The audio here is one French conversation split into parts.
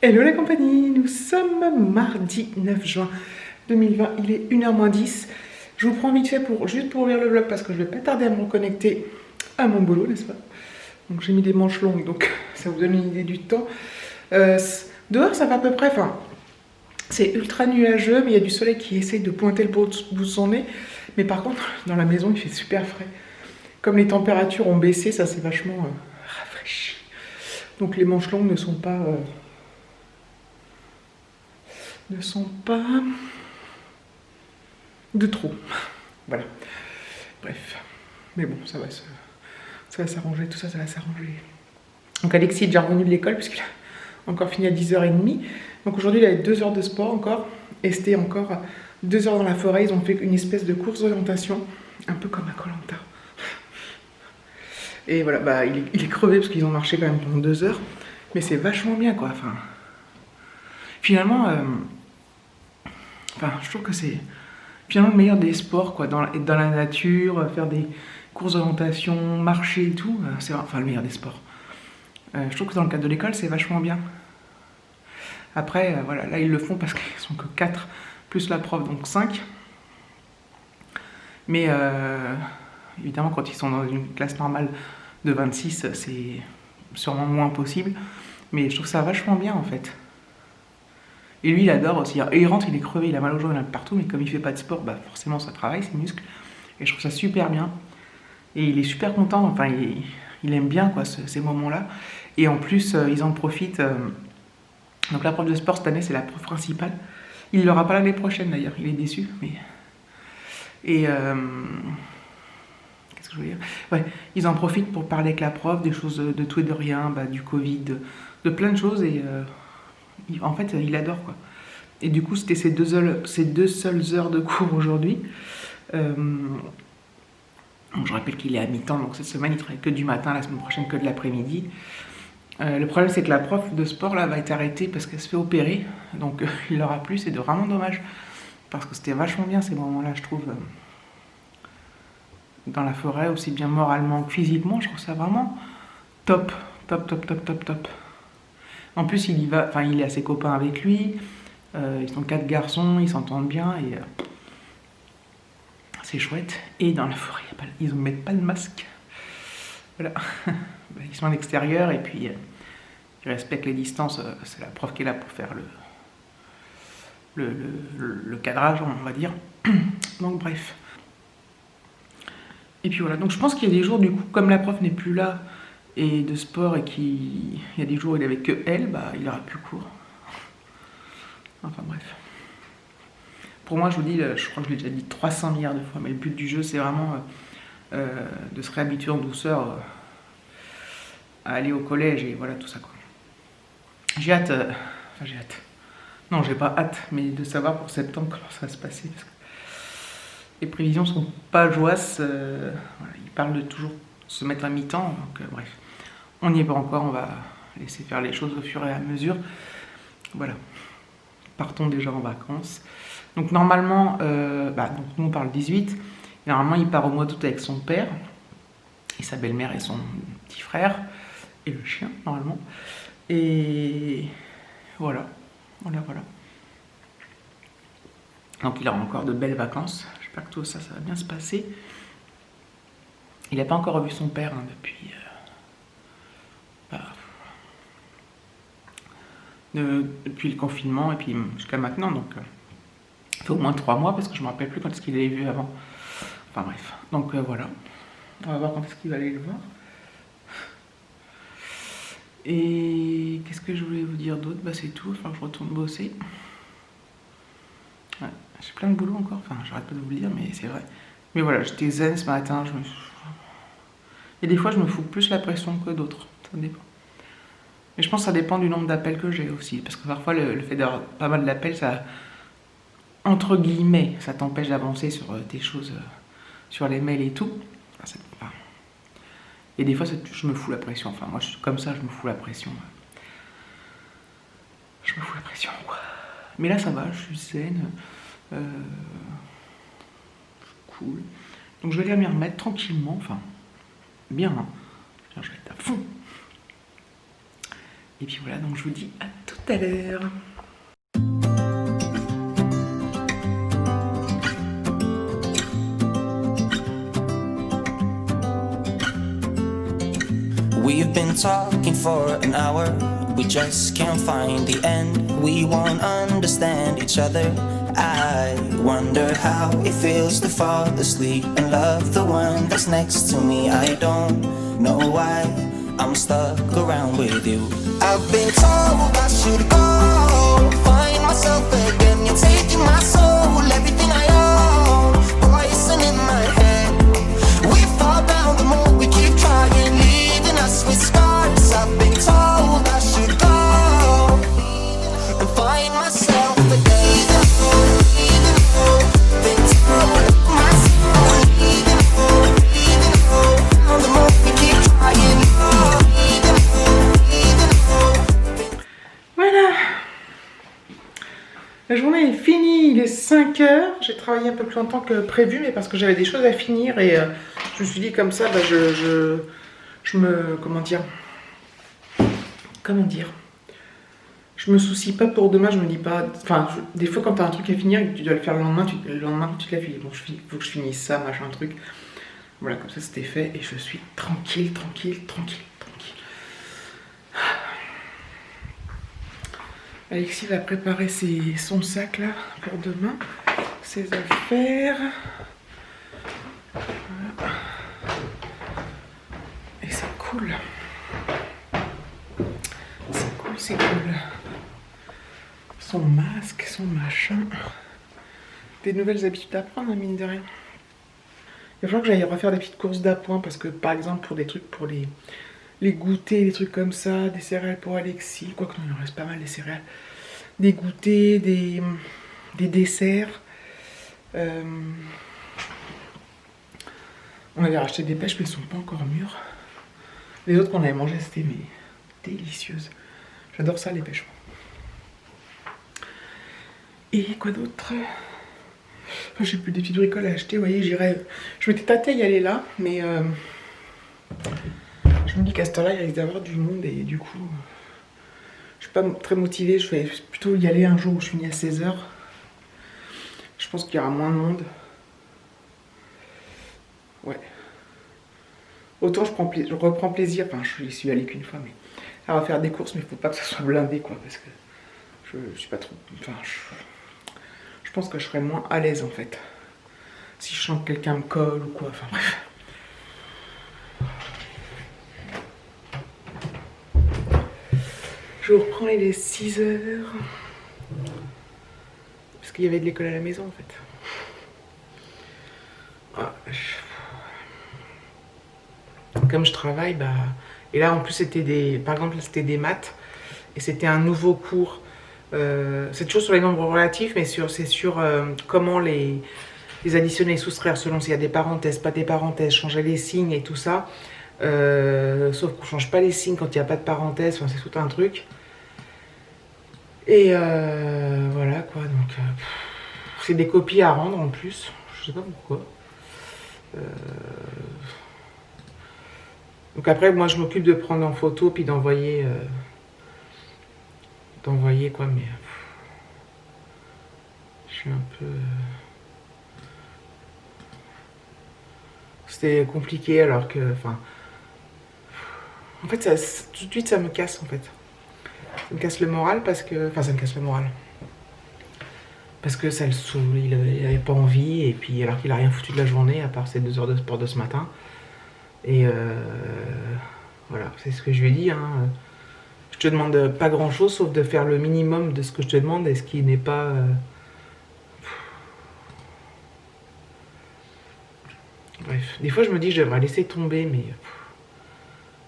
Hello la compagnie, nous sommes mardi 9 juin 2020, il est 1h moins 10. Je vous prends vite fait juste pour ouvrir le vlog parce que je vais pas tarder à me reconnecter à mon boulot, n'est-ce pas? Donc j'ai mis des manches longues, donc ça vous donne une idée du temps. Dehors ça va à peu près, enfin c'est ultra nuageux, mais il y a du soleil qui essaye de pointer le bout de son nez. Mais par contre, dans la maison il fait super frais. Comme les températures ont baissé, ça s'est vachement rafraîchi. Donc les manches longues ne sont pas de trop. Voilà. Bref. Mais bon, ça va s'arranger, tout ça, ça va s'arranger. Donc Alexis est déjà revenu de l'école puisqu'il a encore fini à 10h30. Donc aujourd'hui, il a 2 heures de sport encore. Et c'était encore 2 heures dans la forêt. Ils ont fait une espèce de course d'orientation, un peu comme à Koh Lanta. Et voilà, bah, il est crevé parce qu'ils ont marché quand même pendant 2 heures. Mais c'est vachement bien, quoi. Enfin, finalement, je trouve que c'est finalement le meilleur des sports, quoi, dans la nature, faire des courses d'orientation, marcher et tout, c'est enfin le meilleur des sports. Je trouve que dans le cadre de l'école, c'est vachement bien. Après, voilà, là ils le font parce qu'ils sont que 4, plus la prof, donc 5. Mais évidemment, quand ils sont dans une classe normale de 26, c'est sûrement moins possible. Mais je trouve ça vachement bien, en fait. Et lui, il adore aussi. Et il rentre, il est crevé, il a mal aux jambes, il a partout, mais comme il fait pas de sport, bah forcément ça travaille, ses muscles. Et je trouve ça super bien. Et il est super content, enfin, il aime bien, quoi, ces moments-là. Et en plus, ils en profitent. Donc la prof de sport, cette année, c'est la prof principale. Il ne l'aura pas l'année prochaine, d'ailleurs, il est déçu. Mais... Et... qu'est-ce que je veux dire? Ouais, ils en profitent pour parler avec la prof, des choses de tout et de rien, bah, du Covid, de plein de choses, et... en fait, il adore, quoi. Et du coup, c'était ces deux seules heures de cours aujourd'hui. Je rappelle qu'il est à mi-temps, donc cette semaine, il travaille que du matin, la semaine prochaine que de l'après-midi. Le problème, c'est que la prof de sport, là, va être arrêtée parce qu'elle se fait opérer. Donc, il l'aura plus, c'est vraiment dommage. Parce que c'était vachement bien, ces moments-là, je trouve. Dans la forêt, aussi bien moralement que physiquement, je trouve ça vraiment top. Top, top, top, top, top. En plus, il y va, enfin, il est à ses copains avec lui. Ils sont 4 garçons, ils s'entendent bien et c'est chouette. Et dans la forêt, ils ne mettent pas de masque. Voilà. Ils sont en extérieur et puis ils respectent les distances. C'est la prof qui est là pour faire le cadrage, on va dire. Donc bref. Et puis voilà, donc je pense qu'il y a des jours, du coup, comme la prof n'est plus là, et de sport, et qu'il y a des jours où il n'avait que elle, bah il aura plus cours. Enfin bref. Pour moi, je vous dis, je crois que je l'ai déjà dit 300 milliards de fois, mais le but du jeu, c'est vraiment de se réhabituer en douceur à aller au collège, et voilà, tout ça, quoi. J'ai hâte, enfin j'ai hâte. Non, j'ai pas hâte, mais de savoir pour septembre comment ça va se passer, parce que les prévisions sont pas joyeuses. Voilà, ils parlent de toujours se mettre à mi-temps, donc bref. On n'y est pas encore, on va laisser faire les choses au fur et à mesure. Voilà. Partons déjà en vacances. Donc normalement, donc nous on parle 18. Et normalement, il part au mois d'août avec son père, et sa belle-mère et son petit frère, et le chien, normalement. Et voilà. Voilà. Donc il aura encore de belles vacances. J'espère que tout ça, ça va bien se passer. Il n'a pas encore revu son père depuis... depuis le confinement et puis jusqu'à maintenant, donc ça fait au moins 3 mois parce que je me rappelle plus quand est-ce qu'il l'avait vu avant. Enfin bref, donc voilà, on va voir quand est-ce qu'il va aller le voir. Et qu'est-ce que je voulais vous dire d'autre? Bah c'est tout, il va falloir que je retourne bosser. Ouais, j'ai plein de boulot encore, enfin j'arrête pas de vous le dire, mais c'est vrai. Mais voilà, j'étais zen ce matin, et des fois je me fous plus la pression que d'autres, ça dépend. Mais je pense que ça dépend du nombre d'appels que j'ai aussi. Parce que parfois, le fait d'avoir pas mal d'appels, ça, entre guillemets, ça t'empêche d'avancer sur des choses, sur les mails et tout. Et des fois, je me fous la pression. Enfin, moi, je suis comme ça, je me fous la pression. Je me fous la pression, quoi. Mais là, ça va, je suis zen. Cool. Donc, je vais aller m'y remettre tranquillement. Enfin, bien, hein. Je vais être à fond. Et puis voilà, donc je vous dis à tout à l'heure. à l'heure. We've been talking for an hour, we just can't find the end. We won't understand each other. I wonder how it feels to fall asleep and love the one that's next to me. I don't know why I'm stuck around with you. I've been told I should go find myself again. You're taking my soul, everything I own, poison in my head. We fall down the more we keep trying, leaving us with scars. I've been told I should go and find myself again. Voilà, la journée est finie, il est 5 h. J'ai travaillé un peu plus longtemps que prévu, mais parce que j'avais des choses à finir et je me suis dit comme ça, bah, je me... Comment dire, je me soucie pas pour demain, je me dis pas... Enfin, des fois quand tu as un truc à finir et que tu dois le faire le lendemain, le lendemain tu te l'as fini. Bon, il faut que je finisse ça, machin, truc. Voilà, comme ça c'était fait et je suis tranquille. Alexis va préparer son sac là pour demain, ses affaires. Voilà. Et c'est cool. C'est cool. Son masque, son machin. Des nouvelles habitudes à prendre, mine de rien. Il va falloir que j'aille refaire des petites courses d'appoint parce que par exemple pour des trucs pour les goûters, des trucs comme ça, des céréales pour Alexis, quoique non, il en reste pas mal des céréales, des goûters, des desserts. On avait racheté des pêches mais elles sont pas encore mûres. Les autres qu'on avait mangées c'était délicieuses. J'adore ça les pêches. Et quoi d'autre? Enfin, j'ai plus des petites bricoles à acheter, vous voyez, j'irais... Je m'étais tâtée y aller là, mais je me dis qu'à cette heure-là, il risque d'avoir du monde et du coup, je suis pas très motivée. Je vais plutôt y aller un jour où je finis à 16 h. Je pense qu'il y aura moins de monde. Ouais. Autant je reprends plaisir, enfin, je suis allée qu'une fois, mais à refaire des courses, mais il faut pas que ça soit blindé, quoi, parce que je suis pas trop... Enfin, je pense que je serais moins à l'aise, en fait. Si je sens que quelqu'un me colle ou quoi, enfin bref. Je reprends, il est 6 h. Parce qu'il y avait de l'école à la maison, en fait. Ah, comme je travaille, bah... Et là, en plus, c'était des... Par exemple, c'était des maths. Et c'était un nouveau cours. C'est toujours sur les nombres relatifs, mais c'est sur comment les additionner et soustraire selon s'il y a des parenthèses, pas des parenthèses, changer les signes et tout ça. Sauf qu'on ne change pas les signes quand il n'y a pas de parenthèses, enfin, c'est tout un truc. Et voilà quoi, donc c'est des copies à rendre en plus, je sais pas pourquoi. Donc après, moi je m'occupe de prendre en photo puis d'envoyer quoi, mais je suis un peu... C'était compliqué alors que, enfin... En fait, tout de suite ça me casse en fait. Ça me casse le moral parce que... Enfin, ça me casse le moral. Parce que ça le saoule, il avait pas envie, et puis alors qu'il a rien foutu de la journée, à part ses 2 heures de sport de ce matin. Et voilà, c'est ce que je lui ai dit, hein. Je te demande pas grand chose, sauf de faire le minimum de ce que je te demande, et ce qui n'est pas... Bref, des fois je me dis que je devrais laisser tomber, mais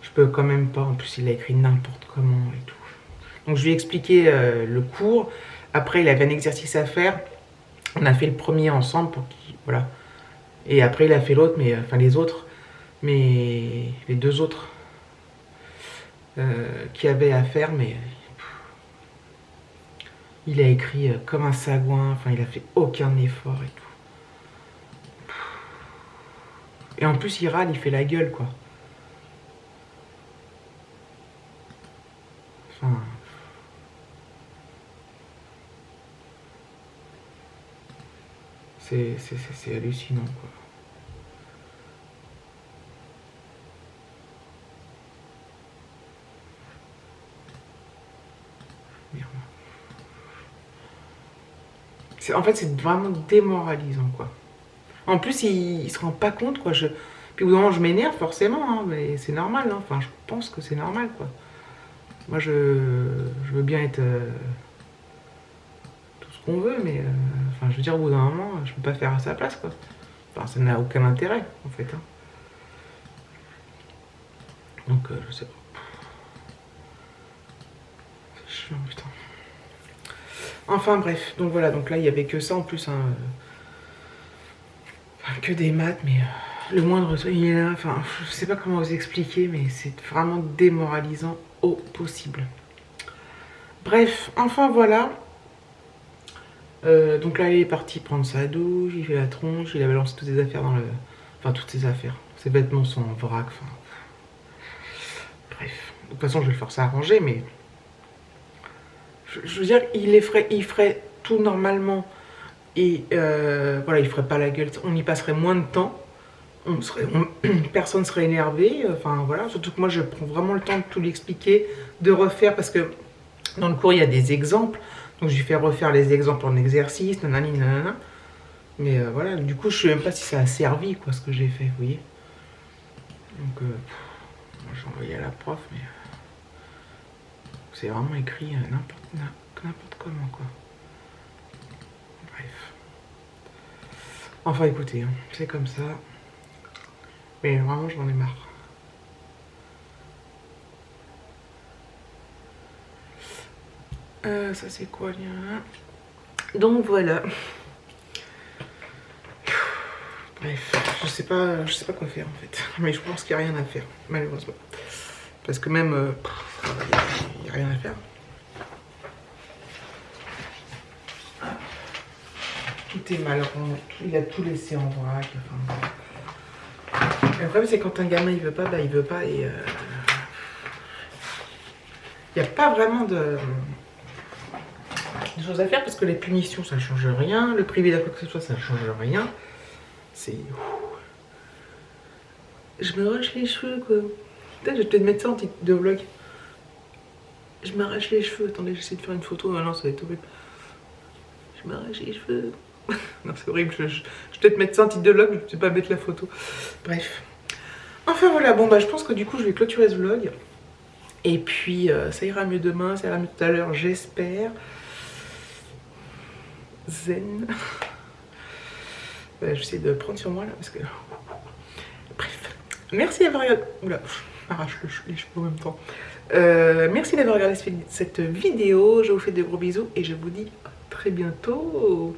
je peux quand même pas, en plus il a écrit n'importe comment et tout. Donc je lui ai expliqué le cours. Après, il avait un exercice à faire. On a fait le premier ensemble pour qu'il... Voilà. Et après, il a fait l'autre, mais... Enfin, les autres. Mais... Les 2 autres. Qui avaient à faire, mais... Il a écrit comme un sagouin. Enfin, il a fait aucun effort et tout. Et en plus, il râle, il fait la gueule, quoi. Enfin... C'est hallucinant, quoi. En fait, c'est vraiment démoralisant, quoi. En plus, il se rend pas compte, quoi. Puis au bout d'un moment, je m'énerve, forcément, hein, mais c'est normal, hein. Enfin, je pense que c'est normal, quoi. Moi, je veux bien être tout ce qu'on veut, mais enfin, je veux dire, au bout d'un moment, je peux pas faire à sa place, quoi. Enfin, ça n'a aucun intérêt, en fait, hein. Donc, je sais pas. C'est chiant, putain. Enfin, bref. Donc, voilà. Donc là, il y avait que ça, en plus, hein. Enfin, que des maths, mais le moindre truc, il est là. Enfin, je sais pas comment vous expliquer, mais c'est vraiment démoralisant au possible. Bref, enfin, voilà. Donc là, il est parti prendre sa douche, il fait la tronche, il a balancé toutes ses affaires dans le... Enfin, toutes ses affaires. Ses vêtements sont en vrac, enfin... Bref. De toute façon, je vais le forcer à ranger, mais... Je veux dire, il ferait tout normalement. Et voilà, il ferait pas la gueule. On y passerait moins de temps. Personne serait énervé. Enfin, voilà. Surtout que moi, je prends vraiment le temps de tout lui expliquer, de refaire, parce que dans le cours, il y a des exemples. Donc je lui fais refaire les exemples en exercice, nanani, nanana. Mais voilà, du coup, je sais même pas si ça a servi, quoi, ce que j'ai fait, vous voyez. Donc, moi, j'ai envoyé à la prof, mais... c'est vraiment écrit n'importe comment, quoi. Bref. Enfin, écoutez, hein, c'est comme ça. Mais vraiment, j'en ai marre. Ça c'est quoi, lien? Donc voilà. Bref, je sais pas quoi faire en fait. Mais je pense qu'il n'y a rien à faire, malheureusement. Parce que même, il n'y a rien à faire. Tout est mal rond, il a tout laissé en vrac. Enfin, le problème c'est quand un gamin il veut pas, bah il veut pas et il n'y a pas vraiment de choses à faire parce que les punitions ça ne change rien, le privé d'un quoi que ce soit ça ne change rien. C'est... Je m'arrache les cheveux, quoi. Peut-être je vais peut-être mettre ça en titre de vlog. Je m'arrache les cheveux. Attendez, j'essaie de faire une photo. Ah non, ça va être horrible. Je m'arrache les cheveux. Non, c'est horrible. Je vais peut-être mettre ça en titre de vlog, mais je ne vais pas mettre la photo. Bref. Enfin, voilà. Bon, bah, je pense que du coup, je vais clôturer ce vlog. Et puis, ça ira mieux demain. Ça ira mieux tout à l'heure, j'espère. Zen. Bah, j'essaie de prendre sur moi, là, parce que... Bref. Merci d'avoir regardé... Oula, arrache les cheveux en même temps. Merci d'avoir regardé cette vidéo. Je vous fais de gros bisous et je vous dis à très bientôt.